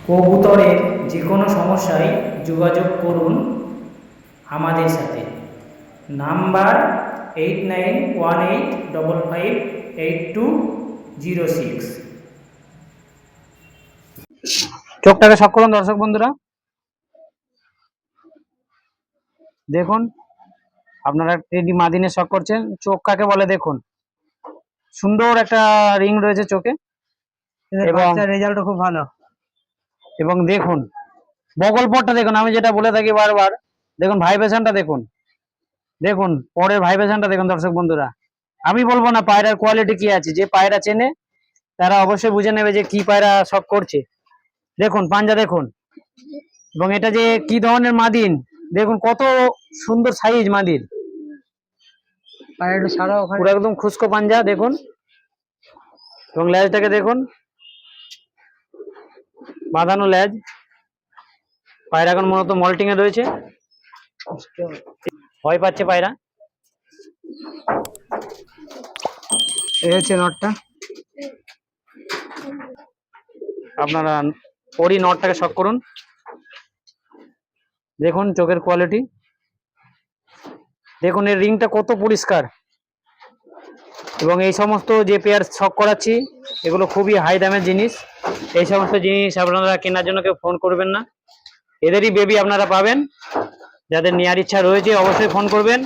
কবুতরের যে কোনো সমস্যায় যোগাযোগ করুন আমাদের সাথে। নাম্বার 8918558206। চোখটাকে শক করুন দর্শক বন্ধুরা, দেখুন আপনারা টেডি মাদিনে শক করছেন। চোখ কাকে বলে দেখুন, সুন্দর একটা রিং রয়েছে চোখে এবং রেজাল্টও খুব ভালো। এবং দেখুন বগল পটটা দেখুন, আমি যেটা বলে থাকি বারবার, দেখুন ভাইব্রেশনটা দেখুন, দেখুন পরের ভাইব্রেশনটা দেখুন দর্শক বন্ধুরা। আমি বলবো না পায়রার কোয়ালিটি কি আছে, যে পায়রা চেনে তারা অবশ্যই বুঝে নেবে যে কি পায়রা শক করছে। দেখুন পাঞ্জা দেখুন, এবং এটা যে কি ধরনের মাদিন দেখুন, কত সুন্দর সাইজ মাদির, পায়রাটা ছাড়া পুরো একদম খুস্কো পাঞ্জা দেখুন। এবং লেজটাকে দেখুন, বাঁধানো লেজ। পায়রা এখন মূলত মল্টিং এ রয়েছে, ভয় পাচ্ছে পায়রা। এই হচ্ছে নটটা। আপনারা ওরই নটটাকে শক করুন, দেখুন চোখের কোয়ালিটি দেখুন, এর রিংটা কত পরিষ্কার। এবং এই সমস্ত যে পেয়ার শক করাচ্ছি এগুলো খুবই হাই দামের জিনিস। এই সমস্ত জিনিস আপনারা কেনার জন্য কেউ ফোন করবেন না, এদেরই বেবি আপনারা পাবেন। যাদের নেওয়ার ইচ্ছা রয়েছে অবশ্যই ফোন করবেন।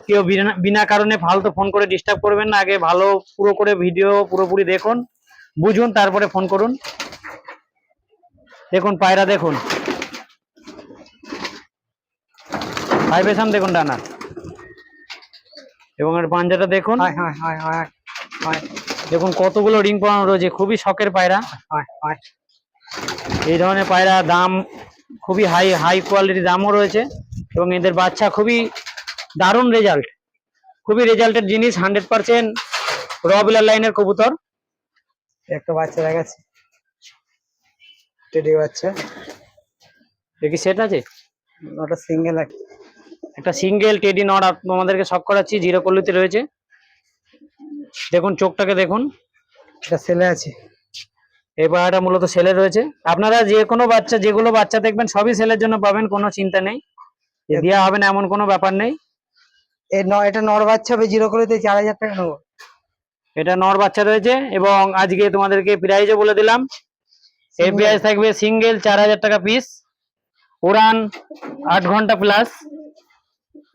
কেউ বিনা কারণে ফালতু ফোন করে ডিস্টার্ব করবেন না, আগে ভালো পুরো করে ভিডিও পুরোপুরি দেখুন, বুঝুন, তারপরে ফোন করুন। দেখুন পায়রা দেখুন, ভাইব্রেশন দেখুন ডানা, এবং এর পাঞ্জাটা দেখুন, দেখুন কতগুলো রিং পরানো রয়েছে, খুবই শখের পায়রা। এই ধরনের পায়রা দাম খুবই হাই হাই কোয়ালিটির দামও রয়েছে, এবং এদের বাচ্চা খুবই দারুণ রেজাল্ট, খুবই রেজাল্টের জিনিস। 100% র বিলার লাইনের কবুতর। একটা বাচ্চা দেখাচ্ছে, টেডি বাচ্চা। দেখি সেট আছে, ওটা সিঙ্গেল, একটা সিঙ্গেল টেডি নট আমাদেরকে শক করাচ্ছি, জিরো কল্লুতে রয়েছে। দেখুন চোখটাকে দেখুন, এটা ছেলে আছে। এই পায়রাটা মূলত সেলে রয়েছে। আপনারা যে কোনো বাচ্চা, যেগুলো বাচ্চা দেখবেন সবই সেলের জন্য পাবেন, কোনো চিন্তা নেই, দেওয়া হবে না এমন কোনো ব্যাপার নেই। এটা নর বাচ্চা হবে, জিরো করে 4000 টাকা নেবো। এটা নর বাচ্চা রয়েছে, এবং আজকে তোমাদেরকে প্রাইজও বলে দিলাম। এই প্রাইস থাকবে সিঙ্গেল 4000 টাকা পিস, উড়ান 8 ঘন্টা প্লাস,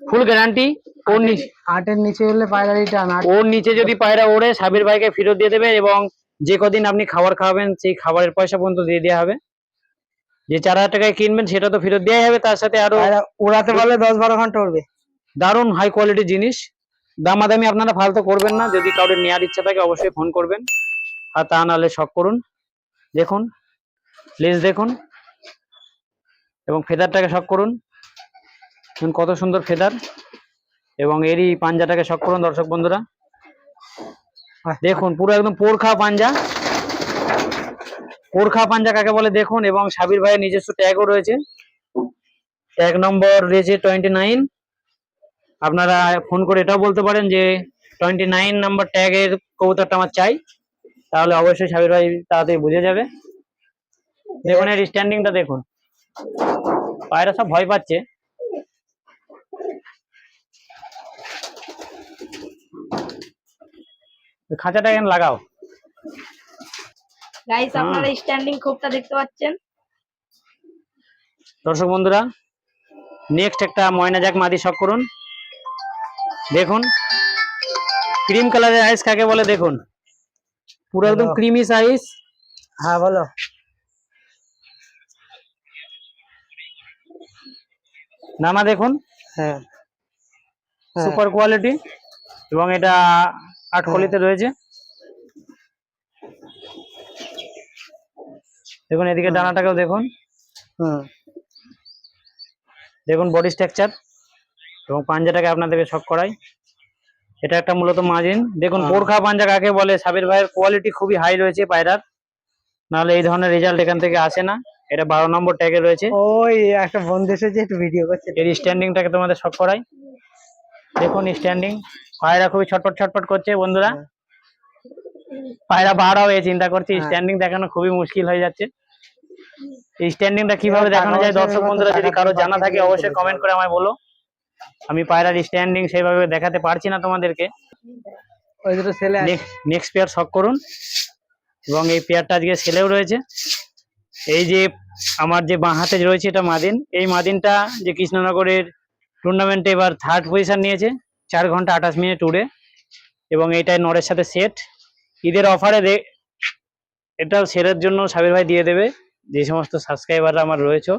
ফুল গ্যারান্টি। ওর নিচে 8-এর নিচে হলে পায়রা রিটার্ন, ওর নিচে যদি পায়রা ওড়ে সাবির ভাইকে ফেরত দিয়ে দেবে, এবং যে কদিন আপনি খাবার খাওয়াবেন সেই খাবারের পয়সা পর্যন্ত দিয়ে দেওয়া হবে। যে 4000 টাকায় কিনবেন সেটা তো ফেরত দেওয়াই হবে, তার সাথে আরো উড়াতে পারলে 10-12 ঘন্টা উড়বে। দারুণ হাই কোয়ালিটির জিনিস। দামাদামি আপনারা ফালতু করবেন না, যদি কাউকে নেওয়ার ইচ্ছা থাকে অবশ্যই ফোন করবেন, আর তা নাহলে শক করুন। দেখুন লেজ দেখুন, এবং ফেদারটাকে শক করুন, কত সুন্দর ফেদার, এবং এরই পাঞ্জাটাকে শক করুন দর্শক বন্ধুরা। দেখুন পুরো একদম পোরখা পাঞ্জা, পোরখা পাঞ্জা কাকে বলে দেখুন। এবং সাবির ভাইয়ের নিজস্ব ট্যাগও রয়েছে, ট্যাগ নম্বর রয়েছে 29। আপনারা ফোন করে এটাও বলতে পারেন যে 29 নাম্বার ট্যাগের কবুতরটা আমার চাই, তাহলে অবশ্যই সাবির ভাই তাড়াতাড়ি বুঝে যাবে। দেখুন এর স্ট্যান্ডিংটা দেখুন, পায়রা সব ভয় পাচ্ছে। খাঁচাটা এখানে লাগাও গাইস, আপনারা স্ট্যান্ডিং খোপটা দেখতে পাচ্ছেন দর্শক বন্ধুরা। নেক্সট একটা ময়না জ্যাক মাদি শক করুন, দেখুন ক্রিম কালারের আইস কাকে বলে দেখুন, পুরো একদম ক্রিমি সাইজ। হ্যাঁ বলো। নানা দেখুন, হ্যাঁ সুপার কোয়ালিটি, এবং এটা 8 কলিতে রয়েছে। দেখুন এদিকে ডানাটাকেও দেখুন, দেখুন বডি স্ট্রাকচার, এবং পাঞ্জাটাকে আপনাদেরকে শক করাই। এটা একটা মূলত মার্জিন। দেখুন পোরখা পাঞ্জা কাকে বলে, সাবির ভাইয়ের কোয়ালিটি খুবই হাই রয়েছে পায়রার, নাহলে এই ধরনের রেজাল্ট এখান থেকে আসে না। এটা 12 নম্বর ট্যাগে রয়েছে। ওই একটা বন্ধু এসেছে, একটু ভিডিও করছে, এর স্ট্যান্ডিংটাকে তোমাদের শক করাই। দেখুন স্ট্যান্ডিং, পায়রা খুবই ছটপট ছটপট করছে বন্ধুরা। পায়রা বার হবে চিন্তা করছি, স্ট্যান্ডিং দেখানো খুবই মুশকিল হয়ে যাচ্ছে। এই স্ট্যান্ডিংটা কিভাবে দেখানো যায় দর্শক বন্ধুরা যদি কারো জানা থাকে অবশ্যই কমেন্ট করে আমায় বলো। আমি পায়রার স্ট্যান্ডিং সেইভাবে দেখাতে পারছি না তোমাদেরকে। ওই দুটো ছেলে আছে। নেক্সট পেয়ার শক করুন, এবং এই পেয়ারটা আজকে সেলেও রয়েছে। এই যে আমার যে বাঁ হাতে রয়েছে এটা মাদিন, এই মাদিনটা যে কৃষ্ণনগরের টুর্নামেন্টে এবার 3rd পজিশন নিয়েছে 4 ঘন্টা 28 মিনিট উড়ে, এবং এইটাই নরের সাথে সেট। ঈদের অফারে এটাও সেলের জন্য সাবির ভাই দিয়ে দেবে। যে সমস্ত সাবস্ক্রাইবাররা আমার রয়েছে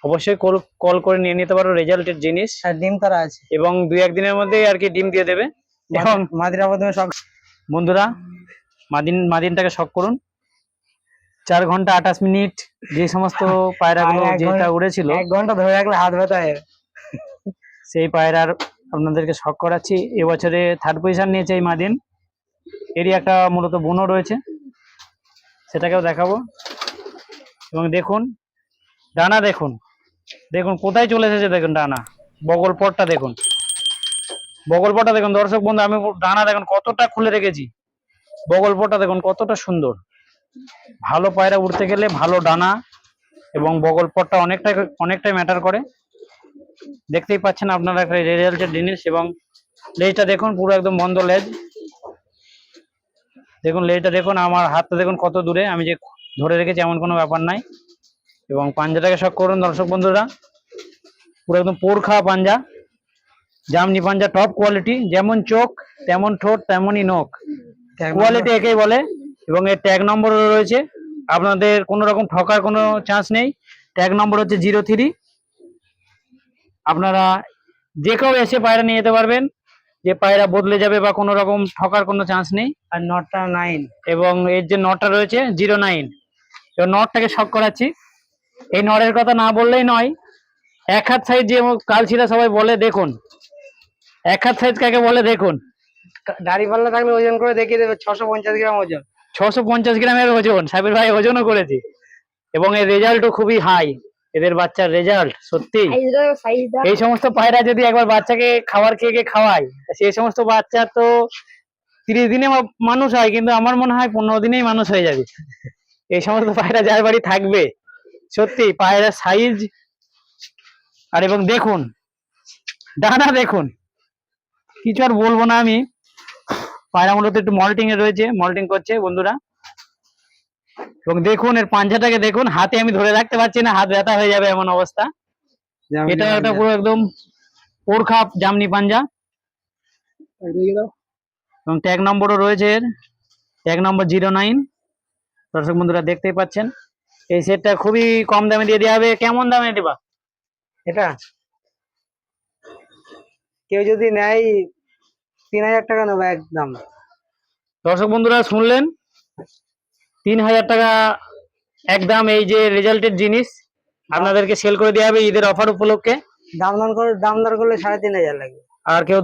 অবশ্যই কল করে নিয়ে নিতে পারো রেজাল্টের জিনিস, আর ডিম তারা আছে এবং 2-1 দিনের মধ্যেই আর কি ডিম দিয়ে দেবে। এবং মাদিরা প্রথমে সব বন্ধুরা মাদিনটাকে শক করুন। 4 ঘন্টা 28 মিনিট যে সমস্ত পায়রাগুলো যেটা উড়েছিল 1 ঘন্টা ধরে রাখলে হাত ব্যথা হয়। সেই পায়রার আপনাদেরকে শক করাচ্ছি। এবছরে 3rd পজিশন নিয়েছে এই মাদিন। এরই একটা মূলত বুনো রয়েছে, সেটাকেও দেখাবো। এবং দেখুন ডানা, দেখুন কোথায় চলে এসেছে, দেখুন ডানা, বগলপটটা দেখুন, দর্শক বন্ধু। আমি ডানা দেখুন কতটা খুলে রেখেছি, বগলপটটা দেখুন কতটা সুন্দর। ভালো পায়রা উড়তে গেলে ভালো ডানা এবং বগলপটটা অনেকটাই ম্যাটার করে। দেখতেই পাচ্ছেন আপনারা একটা রেজাল্টের জিনিস। এবং লেজটা দেখুন পুরো একদম বন্ধ লেজ, দেখুন লেজটা দেখুন, আমার হাতটা দেখুন কত দূরে, আমি যে ধরে রেখেছি এমন কোনো ব্যাপার নাই। এবং পাঞ্জাটাকে শক করুন দর্শক বন্ধুরা, পুরো একদম পোড় খাওয়া পাঞ্জা, জামনি পাঞ্জা, টপ কোয়ালিটি। যেমন চোখ তেমন ঠোঁট তেমনই নখ, কোয়ালিটি একেই বলে। এবং এর ট্যাগ নম্বর রয়েছে, আপনাদের কোনো রকম ঠকার কোনো চান্স নেই। ট্যাগ নম্বর হচ্ছে 03। আপনারা যে কেউ এসে পায়রা নিয়ে যেতে পারবেন, যে পায়রা বদলে যাবে বা কোনো রকম ঠকার কোনো চান্স নেই। আর নটটা 9, এবং এর যে নটটা রয়েছে 09। এবার নটটাকে শক করাচ্ছি। এই নরের কথা না বললেই নয়, 1 হাত সাইজ যে কালশিরা সবাই বলে, দেখুন 1 হাত সাইজ কাকে বলে দেখুন। দাড়ি পাল্লা থাকলে ওজন করে দেখিয়ে দেবে, 650 গ্রাম ওজন। 650 গ্রামের ওজন, সাবির ভাই ওজনও করেছে। এবং এর রেজাল্টও খুবই হাই, এদের বাচ্চার রেজাল্ট সত্যি। এই সমস্ত পায়রা যদি একবার বাচ্চাকে খাবার খেয়ে খাওয়ায়, সেই সমস্ত বাচ্চা তো 30 দিনে মানুষ হয়, কিন্তু আমার মনে হয় 15 দিনেই মানুষ হয়ে যাবে। এই সমস্ত পায়রা যার বাড়ি থাকবে, সত্যি পায়রার সাইজ। আর এবং দেখুন ডানা দেখুন, কিছু আর বলবো না আমি। পায়রা মূলত একটু মল্টিং এ রয়েছে, মল্টিং করছে বন্ধুরা। এবং দেখুন এর পাঞ্জাটাকে দেখুন, হাতে আমি ধরে রাখতে পারছি না, হাত ব্যথা হয়ে যাবে এমন অবস্থা। এটা একটা পুরো একদম পোরখা জামনি পাঞ্জা। এবং ট্যাগ নম্বরও রয়েছে এর, ট্যাগ নম্বর 09। দর্শক বন্ধুরা দেখতেই পাচ্ছেন, এই সেটটা খুবই কম দামে দিয়ে দেওয়া হবে। কেমন দামে দেবা এটা? কেউ যদি নেয় 3000 টাকা নেবো একদম। দর্শক বন্ধুরা শুনলেন, 3000 টাকা একদম। এই যে রেজাল্টের জিনিস আপনাদেরকে সেল করে দেওয়া হবে ঈদের অফার উপলক্ষে। দাম দর করলে 3500 লাগবে। আর কেউ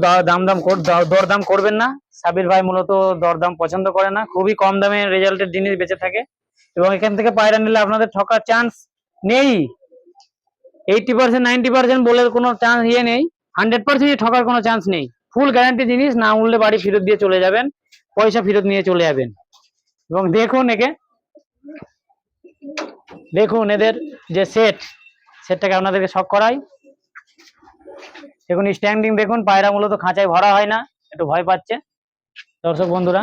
দরদাম করবেন না, সাবির ভাই মূলত দরদাম পছন্দ করে না। খুবই কম দামে রেজাল্টের জিনিস বেঁচে থাকে, এবং এখান থেকে পায়রা নিলে আপনাদের ঠকার চান্স নেই। 80% 90% বলে কোনো চান্স নেই, 100% ঠকার কোনো চান্স নেই। ফুল গ্যারান্টি জিনিস, না উঠলে বাড়ি ফেরত দিয়ে চলে যাবেন, পয়সা ফেরত নিয়ে চলে যাবেন। এবং দেখুন দেখুন এদের যে সেটটাকে আপনাদেরকে শক করাই। দেখুন স্ট্যান্ডিং দেখুন, পায়রা মূলত খাঁচায় ভরা হয় না, একটু ভয় পাচ্ছে। দর্শক বন্ধুরা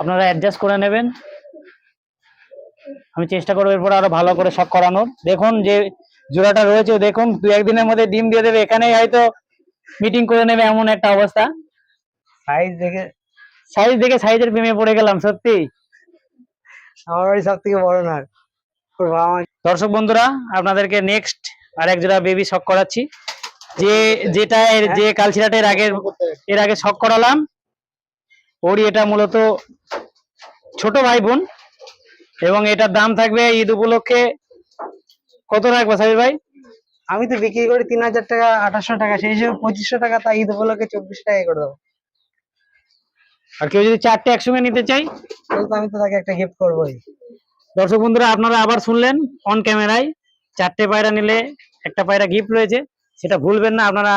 আপনারা অ্যাডজাস্ট করে নেবেন, আমি চেষ্টা করবো এরপর আরো ভালো করে শক করানোর। দেখুন যে জোড়াটা রয়েছে, দেখুন 2-1 দিনের মধ্যে ডিম দিয়ে দেবে, এখানেই হয়তো মিটিং করে নেবে এমন একটা অবস্থা। সাইজ দেখে সাইজের প্রেমে পড়ে গেলাম সত্যি। আমার বাড়ি সব থেকে বড় নার। দর্শক বন্ধুরা আপনাদেরকে নেক্সট আরেক জোড়া বেবি শক করাচ্ছি। যে কালচিরাটা এর আগে শক করালাম, ওরই এটা মূলত ছোট ভাই বোন। এবং এটার দাম থাকবে ঈদ উপলক্ষে, কত রাখবো সাবির ভাই? আমি তো বিক্রি করি 3000 টাকা, 2800 টাকা, সেই হিসেবে 2500 টাকা, তাই ঈদ উপলক্ষে 24 টাকা করে দেবো। আর কেউ যদি 4টে একসঙ্গে নিতে চাই, তাহলে তো আমি তো তাকে একটা গিফট করবোই। দর্শক বন্ধুরা আপনারা আবার শুনলেন অন ক্যামেরায়, 4টে পায়রা নিলে একটা পায়রা গিফট রয়েছে, সেটা ভুলবেন না। আপনারা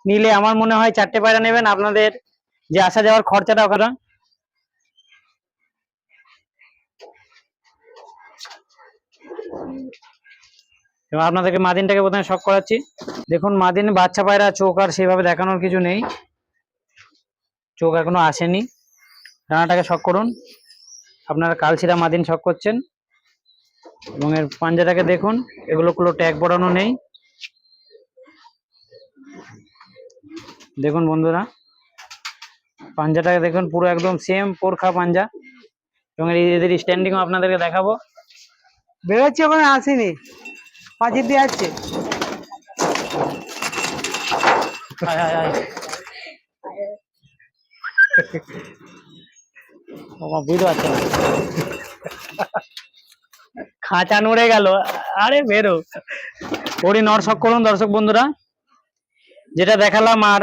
নিলে আমার মনে হয় 4টে পায়রা নেবেন, আপনাদের যে আসা যাওয়ার খরচাটা ওখানে এবং আপনাদেরকে মাদিনটাকে প্রথমে শক করাচ্ছি। দেখুন মাদিন বাচ্চা পায়রা, চোখ আর সেভাবে দেখানোর কিছু নেই, চোখ এখনো আসেনি। ডানাটাকে শক করুন। আপনারা কালশিরা মাদিন শক করছেন এবং এর পাঞ্জাটাকে দেখুন, এগুলো কোনো ট্যাগ পড়ানো নেই। দেখুন বন্ধুরা, পাঞ্জাটাকে দেখুন, পুরো একদম সেম পোরখা পাঞ্জা। এবং এদের স্ট্যান্ডিংও আপনাদেরকে দেখাবো। বেরোচ্ছে, ওখানে আসেনি, পাঁচির দিয়ে আসছে। আয়, আয়, আয়। বুঝতে পারছি না, খাঁচা নড়ে গেল। আরে বেরো, ওরই নর শক করুন দর্শক বন্ধুরা, যেটা দেখালাম। আর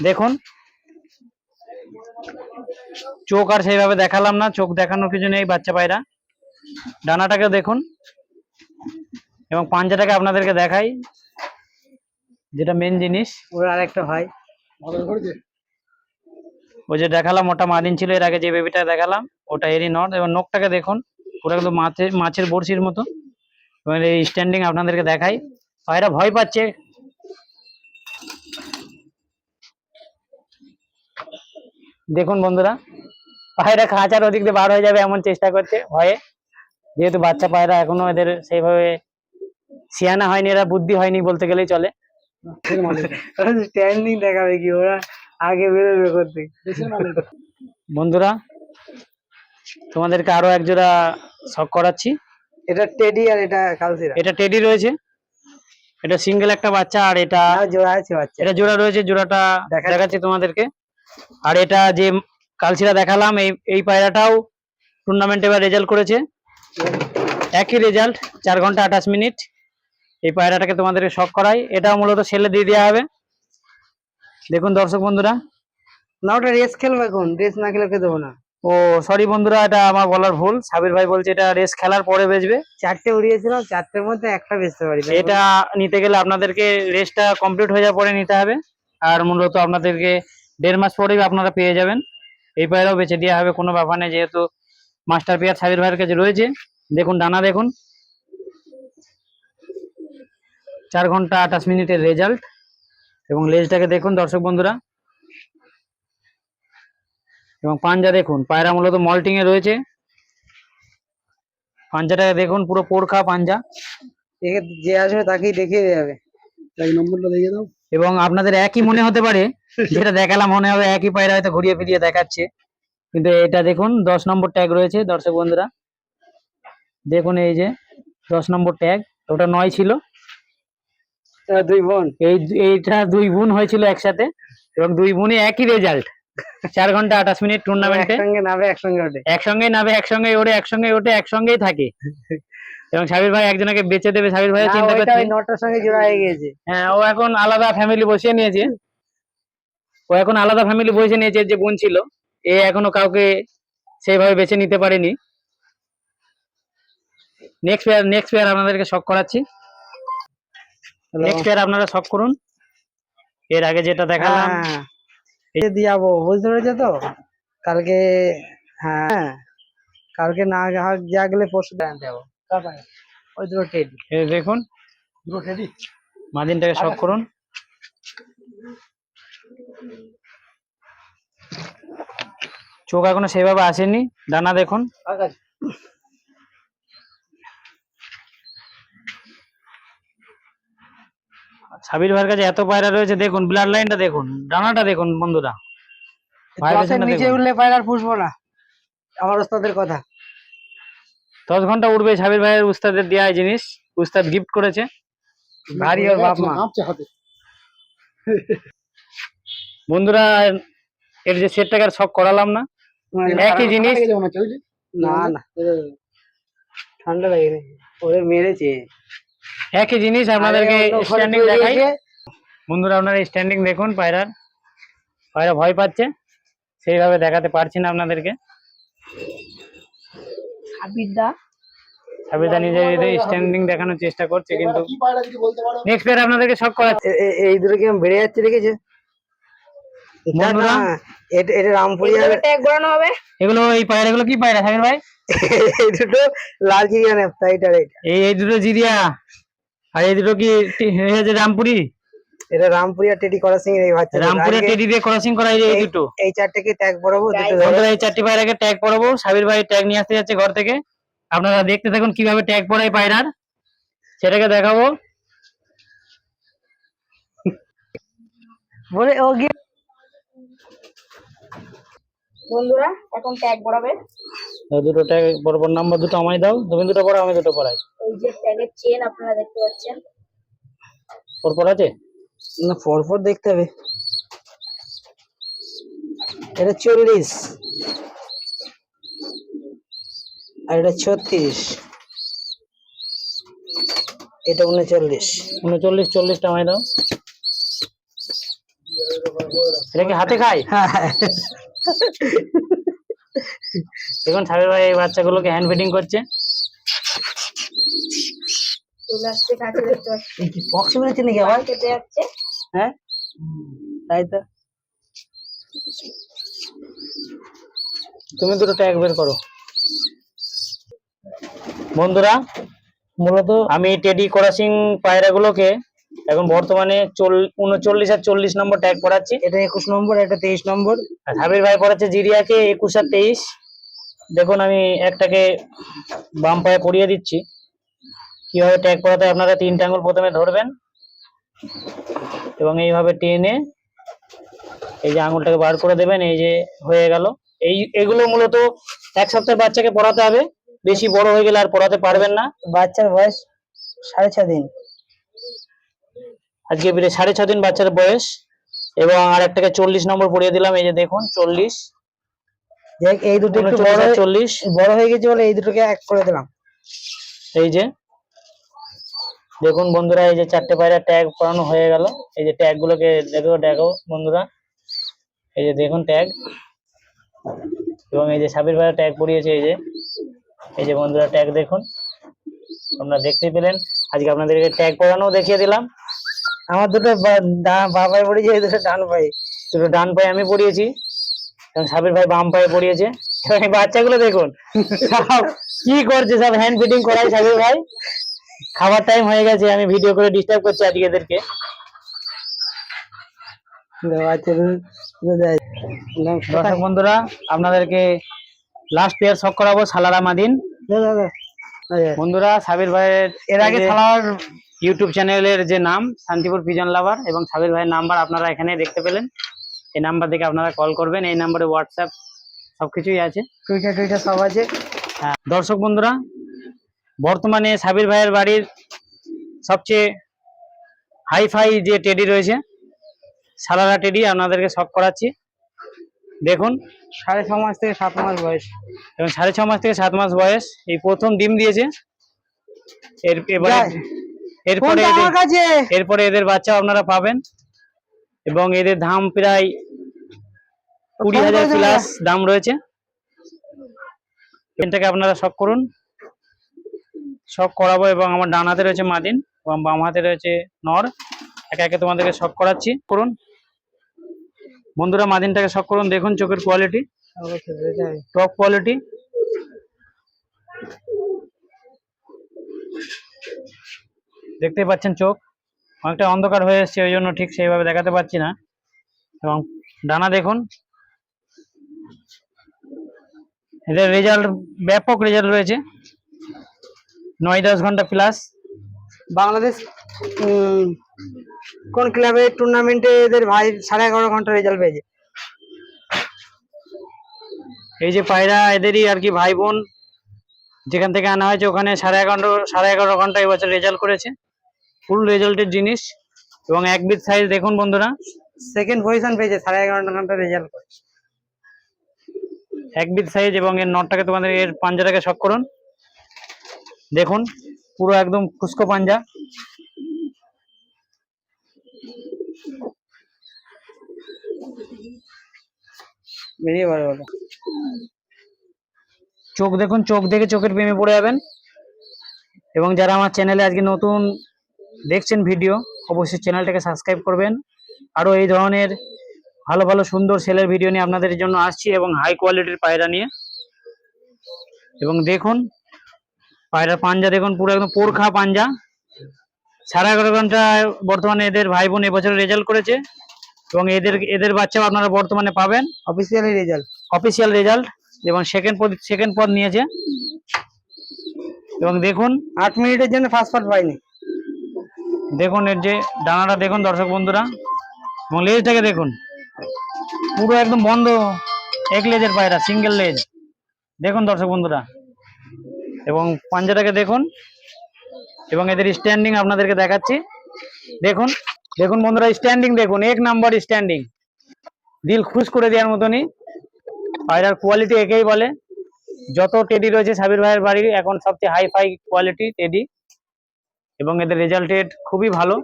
দেখুন চোখ আর সেইভাবে দেখালাম না, চোখ দেখানোর কিছু নেই বাচ্চা পায়রা। ডানাটাকে দেখুন এবং পাঞ্জাটাকে আপনাদেরকে দেখাই, যেটা মেন জিনিস। ওর আরেকটা ভাই, ওই যে দেখালাম ওটা মাদিন ছিল, এর আগে যে বেবিটা দেখালাম ওটা এরই নর। এবং নখটাকে দেখুন, পুরো একদম মাছের বড়শির মতো। এবং এই স্ট্যান্ডিং আপনাদেরকে দেখাই, পায়রা ভয় পাচ্ছে। দেখুন বন্ধুরা, পায়রা খাঁচার ওদিক দিয়ে বার হয়ে যাবে এমন চেষ্টা করছে ভয়ে, যেহেতু বাচ্চা পায়রা এখনো এদের সেইভাবে সিয়ানা হয়নি, এরা বুদ্ধি হয়নি বলতে গেলেই চলে। স্ট্যান্ডিং দেখাবে কি, ওরা আগে বেরোবে করতে। বন্ধুরা তোমাদেরকে আরো এক জোড়া শক করাচ্ছি। এটা টেডি আর এটা কালশিরা। এটা টেডি রয়েছে, এটা সিঙ্গেল একটা বাচ্চা, আর এটা জোড়া আছে বাচ্চা। এটা জোড়া রয়েছে, জোড়াটা দেখাচ্ছি তোমাদেরকে। আর এটা যে কালশিরা দেখালাম, এই পায়রাটাও টুর্নামেন্টে এবার রেজাল্ট করেছে, একই রেজাল্ট, 4 ঘন্টা 28 মিনিট। এই পায়রাটাকে তোমাদেরকে শক করাই, এটাও মূলত সেলে দিয়ে দেওয়া হবে। দেখুন দর্শক বন্ধুরা, না ওটা রেস খেলবে, এখন রেস না খেলে ওকে দেবো না। ও সরি বন্ধুরা, এটা আমার বলার ভুল। সাবির ভাই বলছে এটা রেস খেলার পরে বেচবে। 4টে উড়িয়েছিলাম, 4টের মধ্যে একটা বেচতে পারি। এটা নিতে গেলে আপনাদেরকে রেসটা কমপ্লিট হয়ে যাওয়ার পরে নিতে হবে, আর মূলত আপনাদেরকে 1.5 মাস পরেই আপনারা পেয়ে যাবেন। এই পায়রাও বেচে দেওয়া হবে, কোনো ব্যাপার নেই, যেহেতু মাস্টার পেয়ার সাবির ভাইয়ের কাছে রয়েছে। দেখুন ডানা দেখুন, 4 ঘন্টা 28 মিনিটের রেজাল্ট। এবং লেজটাকে দেখুন দর্শক বন্ধুরা, এবং পাঞ্জা দেখুন, পায়রা মূলত মল্টিং এ রয়েছে। পাঞ্জাটাকে দেখুন, পুরো পোরখা পাঞ্জা। যে আসবে তাকেই দেখিয়ে যাবে। তাই নম্বরটা দিয়ে দাও। এবং আপনাদের একই মনে হতে পারে, যেটা দেখালাম মনে হবে একই পায়রা, হয়তো ঘুরিয়ে ফিরিয়ে দেখাচ্ছে, কিন্তু এটা দেখুন 10 নম্বর ট্যাগ রয়েছে দর্শক বন্ধুরা। দেখুন এই যে 10 নম্বর ট্যাগ, ওটা 9 ছিল। 2 বোন, এইটা 2 বোন হয়েছিল একসাথে, এবং 2 বোনই একই রেজাল্ট, 4 ঘন্টা 28 মিনিট টুর্নামেন্টে। একসঙ্গে নাবে, একসঙ্গে ওঠে, একসঙ্গেই নাবে, একসঙ্গেই ওঠে, একসঙ্গে ওঠে, একসঙ্গেই থাকে। এবং সাবির ভাই একজনকে বেচে দেবে, সাবির ভাই চিন্তা করছে। 9টার সঙ্গে জোড়া হয়ে গেছে। হ্যাঁ, ও এখন আলাদা ফ্যামিলি বসিয়ে নিয়েছে, যে বোন ছিল, এ এখনো কাউকে সেইভাবে বেছে নিতে পারেনি। নেক্সট পেয়ার আপনাদেরকে শক করাচ্ছি। নেক্সট পেয়ার আপনারা শক করুন। এর আগে যেটা দেখালাম এই দিয়ে যাবো, বুঝতে পেরেছো তো? কালকে, হ্যাঁ কালকে না জাগলে পরশু আনতে যাবো। ওই দুটো টেডি, এই দেখুন দুটো টেডি মাদিনটাকে শক করুন। চোখ এখনো সেভাবে আসেনি, ডানা দেখুন। সাবির ভাইয়ের কাছে এত পায়রা রয়েছে, দেখুন ব্লাড লাইনটা দেখুন, ডানাটা দেখুন বন্ধুরা। নিচে উঠলে পায়রা পুষবো না, আমার ওস্তাদের কথা। 10 ঘন্টা উঠবে, সাবির ভাইয়ের উস্তাদের দেওয়া জিনিস, উস্তাদ গিফট করেছে। ভারী ওর বাপ মা। বন্ধুরা এর যে সেট টাকার শক করালাম না, একই জিনিস। না না ঠান্ডা লাগে, ওরে মেরেছে। একই জিনিস আপনাদেরকে স্ট্যান্ডিং দেখাই। বন্ধুরা আপনারা স্ট্যান্ডিং দেখুন, পায়রা ভয় পাচ্ছে, সেইভাবে দেখাতে পারছি না আপনাদেরকে। সাবিরদা নিজের স্ট্যান্ডিং দেখানোর চেষ্টা করছে, কিন্তু নেক্সট পেয়ার আপনাদেরকে শক করাচ্ছে। এই দুটো কি বেড়ে যাচ্ছে, দেখেছে? বন্ধুরা এটা রামপুরিয়া ট্যাগ ঘোরানো হবে। এগুলো এই পায়রাগুলো কি পায়রা সাবির ভাই? এই দুটো লাল চিড়িয়া নেপটা, এটা এই দুটো জিরিয়া, আর এই দুটো কি রামপুরি? এটা রামপুরিয়া টেডি ক্রসিং এর এই বাচ্চা। রামপুরের টেডি দিয়ে ক্রসিং করা এই দুটো। এই চারটাকে ট্যাগ পরাবো। বন্ধুরা এই 4টি পায়রাকে ট্যাগ পরাবো। সাবির ভাই ট্যাগ নিয়ে আসতে যাচ্ছে ঘর থেকে। আপনারা দেখতে থাকুন কিভাবে ট্যাগ পরাই পায়রার, সেটাকে দেখাবো। বলে ও গিয়ে বন্ধুরা এখন ট্যাগ ঘোরাবে। এই দুটো ট্যাগ বরাবর নাম্বার দুটো আমায় দাও, তুমি দুটো পড়াও আমি দুটো পড়াই। এই যে ট্যাগের চেন আপনারা দেখতে পাচ্ছেন। পরপর আছে না, পরপর দেখতে হবে। এটা 40 আর এটা 36, এটা 39। 39 40টা আমায় দাও। এটা কি হাতে খায়? দেখুন সাবির ভাই এই বাচ্চাগুলোকে হ্যান্ড ফিডিং করছে। চলে আসছে কাছে, দেখতে পাচ্ছেন বক্স বেরোচ্ছে নাকি আবার? কেটে যাচ্ছে। হ্যাঁ, তাই তো। তুমি দুটো ট্যাগ বের করো। বন্ধুরা মূলত আমি টেডি ক্রসিং পায়রাগুলোকে এখন বর্তমানে 39 আর 40 নম্বর ট্যাগ পড়াচ্ছি। এটা 21 নম্বর, এটা 23 নম্বর। আর সাবির ভাই পড়াচ্ছে জিরিয়াকে 21 আর 23। দেখুন আমি একটাকে বাম পায়ে পরিয়ে দিচ্ছি। কিভাবে ট্যাগ পড়াতে হয়, আপনারা 3টে আঙুল প্রথমে ধরবেন এবং এইভাবে টেনে এই যে আঙুলটাকে বার করে দেবেন। এই যে হয়ে গেল। এগুলো মূলত 1 সপ্তাহের বাচ্চাকে পড়াতে হবে, বেশি বড় হয়ে গেলে আর পড়াতে পারবেন না। বাচ্চার বয়স 6.5 দিন। আজকে প্রায় 6.5 দিন বাচ্চার বয়স। এবং আর একটাকে 40 নম্বর পড়িয়ে দিলাম। এই যে দেখুন 40, দেখ এই দুটো একটু 39 আর 40 বড় হয়ে গেছে বলে এই দুটোকে এক করে দিলাম। এই যে দেখুন বন্ধুরা, এই যে 4টে পায়রা ট্যাগ পরানো হয়ে গেল। এই যে ট্যাগ গুলোকে দেখো বন্ধুরা, এই যে দেখুন ট্যাগ। এবং এই যে সাবির ভাই ট্যাগ পরিয়েছে। এই যে বন্ধুরা ট্যাগ দেখুন, আপনারা দেখতেই পেলেন। আজকে আপনাদেরকে ট্যাগ পরানো দেখিয়ে দিলাম। আমার দুটো বাবাই পড়েছে, এই দুটো ডান পায়ে। দুটো ডান পায়ে আমি পরিয়েছি এবং সাবির ভাই বাম পায়ে পরিয়েছে। এবং এই বাচ্চাগুলো দেখুন সব কি করছে, সব হ্যান্ড ফিডিং করাই সাবির ভাই। খাবার টাইম হয়ে গেছে, আমি ভিডিও করে ডিস্টার্ব করছি আজকে এদেরকে। দর্শক বন্ধুরা আপনাদেরকে লাস্ট পেয়ার শক করাবো সালারা মাদিন। বন্ধুরা সাবির ভাইয়ের এর আগে সালার ইউটিউব চ্যানেলের যে নাম শান্তিপুর পিজন লাভার, এবং সাবির ভাইয়ের নাম্বার আপনারা এখানে দেখতে পেলেন। এই নাম্বার থেকে আপনারা কল করবেন। এই নাম্বারে হোয়াটসঅ্যাপ সবকিছুই আছে, টুইটার সব আছে। হ্যাঁ দর্শক বন্ধুরা, বর্তমানে সাবির ভাইয়ের বাড়ির সবচেয়ে হাইফাই যে টেডি রয়েছে সালারা টেডি আপনাদেরকে শক করাচ্ছি। দেখুন 6.5 মাস থেকে 7 মাস বয়স। এবং 6.5 মাস থেকে 7 মাস বয়স। এই প্রথম ডিম দিয়েছে। এরপরে এদের বাচ্চা আপনারা পাবেন। এবং এদের দাম প্রায় 20,000 প্লাস দাম রয়েছে। এটাকে আপনারা শক করুন, শক করাবো। এবং আমার ডান হাতে রয়েছে মাদিন এবং বাম হাতে রয়েছে নর। একে একে তোমাদেরকে শক করাচ্ছি। করুন বন্ধুরা, মাদিনটাকে শক করুন। দেখুন চোখের কোয়ালিটি, টপ কোয়ালিটি। দেখতে পাচ্ছেন চোখ অনেকটা অন্ধকার হয়ে এসছে, ওই জন্য ঠিক সেইভাবে দেখাতে পাচ্ছি না। এবং ডানা দেখুন, এদের রেজাল্ট ব্যাপক রেজাল্ট রয়েছে, 9-10 ঘন্টা প্লাস। বাংলাদেশ কোন ক্লাবের টুর্নামেন্টে এদের ভাই 11.5 ঘন্টা রেজাল্ট পেয়েছে। এই যে পায়রা এদেরই আর কি ভাই বোন, যেখান থেকে আনা হয়েছে ওখানে 11.5 ঘন্টা এবছর রেজাল্ট করেছে। ফুল রেজাল্টের জিনিস। এবং এক বিট সাইজ দেখুন বন্ধুরা, সেকেন্ড পজিশন পেয়েছে 11.5 ঘন্টা রেজাল্ট করে। এক বিট সাইজ। এবং এর নটটাকে তোমাদের এর পাঞ্জাটাকে শক করুন। দেখুন পুরো একদম খুস্কো পাঞ্জা। বেরিয়ে বড় বড় চোখ দেখুন, চোখ দেখে চোখের প্রেমে পড়ে যাবেন। এবং যারা আমার চ্যানেলে আজকে নতুন দেখছেন ভিডিও, অবশ্যই চ্যানেলটাকে সাবস্ক্রাইব করবেন। আরো এই ধরনের ভালো ভালো সুন্দর সেলের ভিডিও নিয়ে আপনাদের জন্য আসছি এবং হাই কোয়ালিটির পায়রা নিয়ে। এবং দেখুন পায়রার পাঞ্জা দেখুন, পুরো একদম পোরখা পাঞ্জা। 11.5 ঘন্টায় বর্তমানে এদের ভাই বোন এবছর রেজাল্ট করেছে এবং এদের বাচ্চাও আপনারা বর্তমানে পাবেন অফিসিয়ালি রেজাল্ট। Official result. এবং সেকেন্ড পদ নিয়েছে। এবং দেখুন 8 মিনিটের জন্য ফার্স্ট পার্ট পাইনি। দেখুন এর যে ডানাটা দেখুন দর্শক বন্ধুরা, এবং লেজটাকে দেখুন পুরো একদম বন্ধ, এক লেজের পায়রা, সিঙ্গেল লেজ দেখুন দর্শক বন্ধুরা। এবং পাঞ্জাটাকে দেখুন এবং এদের স্ট্যান্ডিং আপনাদেরকে দেখাচ্ছি। দেখুন দেখুন বন্ধুরা, স্ট্যান্ডিং দেখুন, 1 নাম্বার স্ট্যান্ডিং, দিল খুশ করে দেওয়ার মতনই। পায়রার কোয়ালিটি একেই বলে, যত টেডি রয়েছে সাবির ভাইয়ের বাড়ির এখন সবচেয়ে হাই ফাই কোয়ালিটি টেডি। এবং এদের রেজাল্ট রেট খুবই ভালো।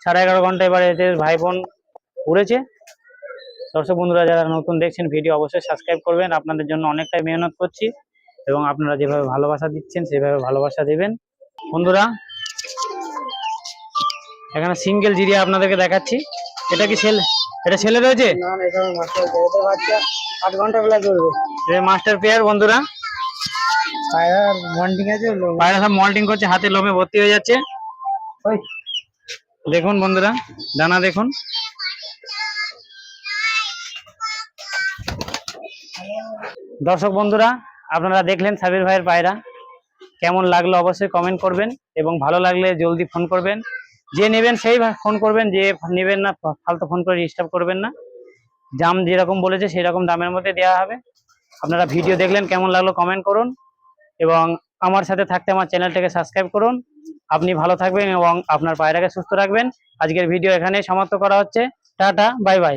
11.5 ঘন্টা এবারে এদের ভাই বোন উড়েছে। দর্শক বন্ধুরা যারা নতুন দেখছেন ভিডিও অবশ্যই সাবস্ক্রাইব করবেন, আপনাদের জন্য অনেকটাই মেহনত করছি এবং আপনারা যেভাবে ভালোবাসা দিচ্ছেন সেভাবে ভালোবাসা দেবেন। বন্ধুরা এখানে সিঙ্গেল জিরিয়া আপনাদেরকে দেখাচ্ছি। এটা কি ছেলে? এটা ছেলে রয়েছে? না না, এটা মাস্টার, এটা বাচ্চা 8 ঘন্টা বেলা করবে। এটা মাস্টার পেয়ার বন্ধুরা। পায়রার বন্ডিং আছে, পায়রা সব মল্টিং করছে, হাতে লোমে ভর্তি হয়ে যাচ্ছে। ওই দেখুন বন্ধুরা ডানা দেখুন। দর্শক বন্ধুরা আপনারা দেখলেন সাবির ভাইয়ের পায়রা, কেমন লাগলো অবশ্যই কমেন্ট করবেন এবং ভালো লাগলে জলদি ফোন করবেন। যে নেবেন সেই ফোন করবেন, যে নেবেন না ফালতু ফোন করে ডিস্টার্ব করবেন না। দাম যেরকম বলেছে সেই রকম দামের মধ্যে দেওয়া হবে। আপনারা ভিডিও দেখলেন, কেমন লাগলো কমেন্ট করুন এবং আমার সাথে থাকতে আমার চ্যানেলটাকে সাবস্ক্রাইব করুন। আপনি ভালো থাকবেন এবং আপনার পায়রাকে সুস্থ রাখবেন। আজকের ভিডিও এখানেই সমাপ্ত করা হচ্ছে। Tata, bye bye.